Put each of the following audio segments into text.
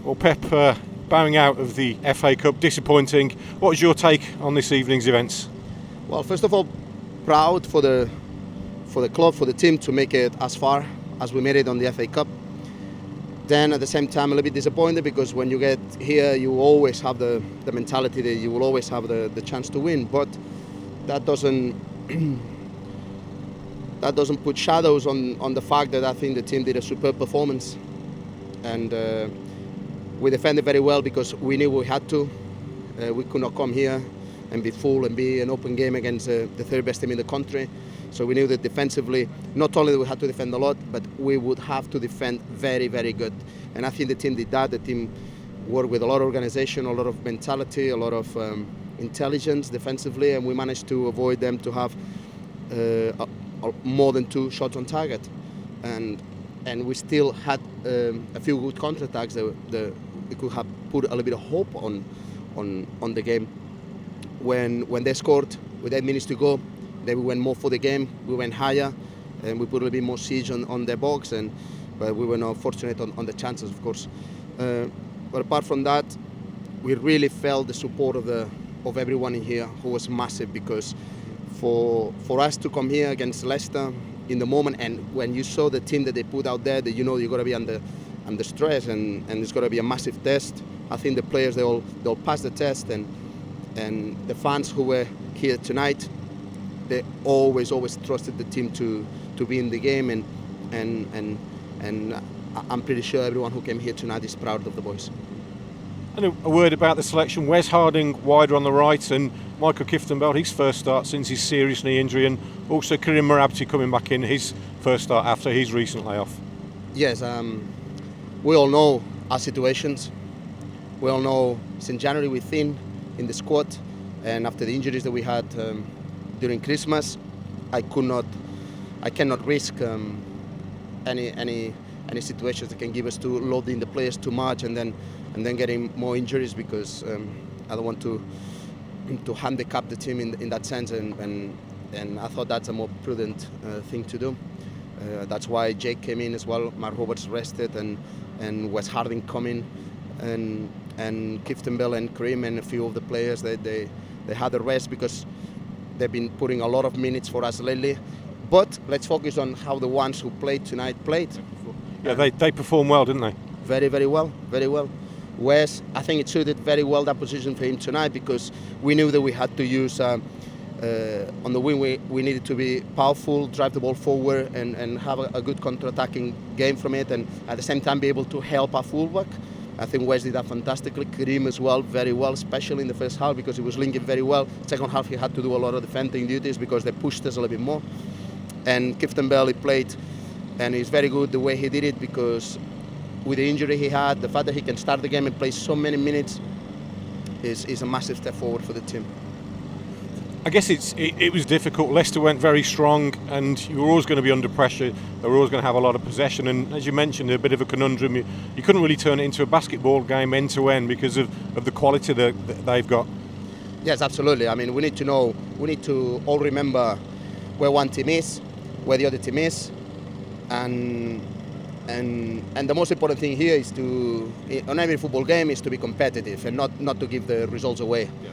Well, Pep, bowing out of the FA Cup, disappointing. What was your take on this evening's events? Well, first of all, proud for the club, for the team to make it as far as we made it on the FA Cup. Then at the same time, a little bit disappointed because when you get here, you always have the mentality that you will always have the chance to win. But that doesn't that doesn't put shadows on the fact that I think the team did a superb performance, and we defended very well because we knew we had to. We could not come here and be full and be an open game against the third best team in the country. So we knew that defensively, not only we had to defend a lot, but we would have to defend very, very good. And I think the team did that. The team worked with a lot of organization, a lot of mentality, a lot of intelligence defensively, and we managed to avoid them to have more than 2 shots on target. And we still had a few good counter-attacks that we could have put a little bit of hope on the game. When they scored with 8 minutes to go, then we went more for the game. We went higher, and we put a little bit more siege on their box, but we were not fortunate on the chances, of course. But apart from that, we really felt the support of everyone in here, who was massive, because for us to come here against Leicester in the moment, and when you saw the team that they put out there, that you know you're going to be under stress, and it's going to be a massive test. I think the players they'll pass the test, and the fans who were here tonight, they always trusted the team to be in the game, and I'm pretty sure everyone who came here tonight is proud of the boys. And a word about the selection. Wes Harding wider on the right, and Michael Kiftembel, his first start since his serious knee injury, and also Karim Marabti coming back in, his first start after his recent layoff. Yes, we all know our situations. We all know since January we're thin in the squad, and after the injuries that we had during Christmas, I cannot risk any situations that can give us to loading the players too much and then getting more injuries, because I don't want to handicap the team in that sense, and I thought that's a more prudent thing to do. That's why Jake came in as well. Mark Roberts rested, and Wes Harding coming, and Kiftembel and Karim and a few of the players they had a rest because they've been putting a lot of minutes for us lately. But let's focus on how the ones who played tonight played. Yeah, they performed well, didn't they? Very, very well, very well. Wes, I think it suited very well that position for him tonight, because we knew that we had to use on the wing. We needed to be powerful, drive the ball forward, and have a good counter-attacking game from it, and at the same time be able to help our fullback. I think Wes did that fantastically. Karim as well, very well, especially in the first half, because he was linking very well. Second half he had to do a lot of defending duties because they pushed us a little bit more. And Kiftembel, he played, and he's very good the way he did it, because with the injury he had, the fact that he can start the game and play so many minutes is a massive step forward for the team. I guess it was difficult. Leicester went very strong, and you were always going to be under pressure. They were always going to have a lot of possession, and as you mentioned, a bit of a conundrum. You couldn't really turn it into a basketball game end to end because of the quality that they've got. Yes, absolutely. I mean, we need to all remember where one team is, where the other team is, and the most important thing here is on every football game is to be competitive and not to give the results away. Yeah.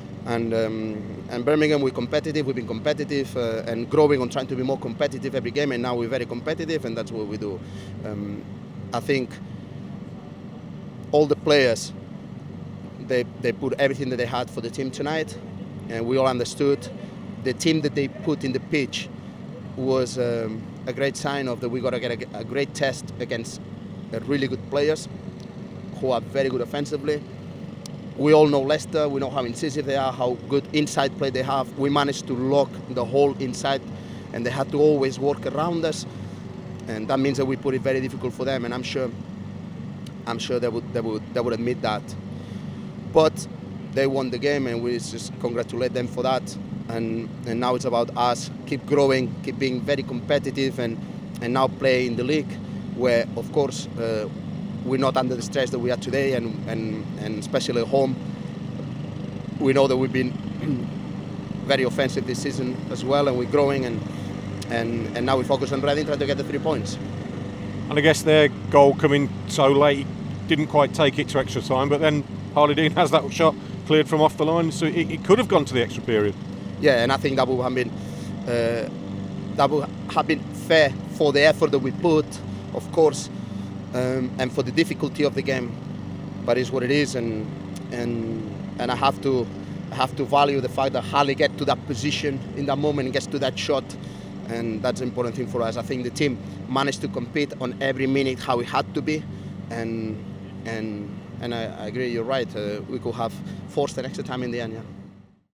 And Birmingham, we're competitive. We've been competitive and growing on trying to be more competitive every game. And now we're very competitive, and that's what we do. I think all the players they put everything that they had for the team tonight, and we all understood the team that they put in the pitch was a great sign of that we got to get a great test against really good players who are very good offensively. We all know Leicester, we know how incisive they are, how good inside play they have. We managed to lock the whole inside, and they had to always work around us, and that means that we put it very difficult for them, and I'm sure they would admit that. But they won the game, and we just congratulate them for that. And now it's about us keep growing, keep being very competitive, and now play in the league, where of course we're not under the stress that we are today, and especially at home. We know that we've been very offensive this season as well, and we're growing, and now we focus on Reading, trying to get the 3 points. And I guess their goal coming so late didn't quite take it to extra time, but then Harley Dean has that shot cleared from off the line, so it could have gone to the extra period. Yeah, and I think that would have been fair for the effort that we put, of course, and for the difficulty of the game. But it's what it is, and I have to value the fact that Harley get to that position in that moment and gets to that shot, and that's an important thing for us. I think the team managed to compete on every minute how it had to be, and I agree. You're right. We could have forced an extra time in the end. Yeah.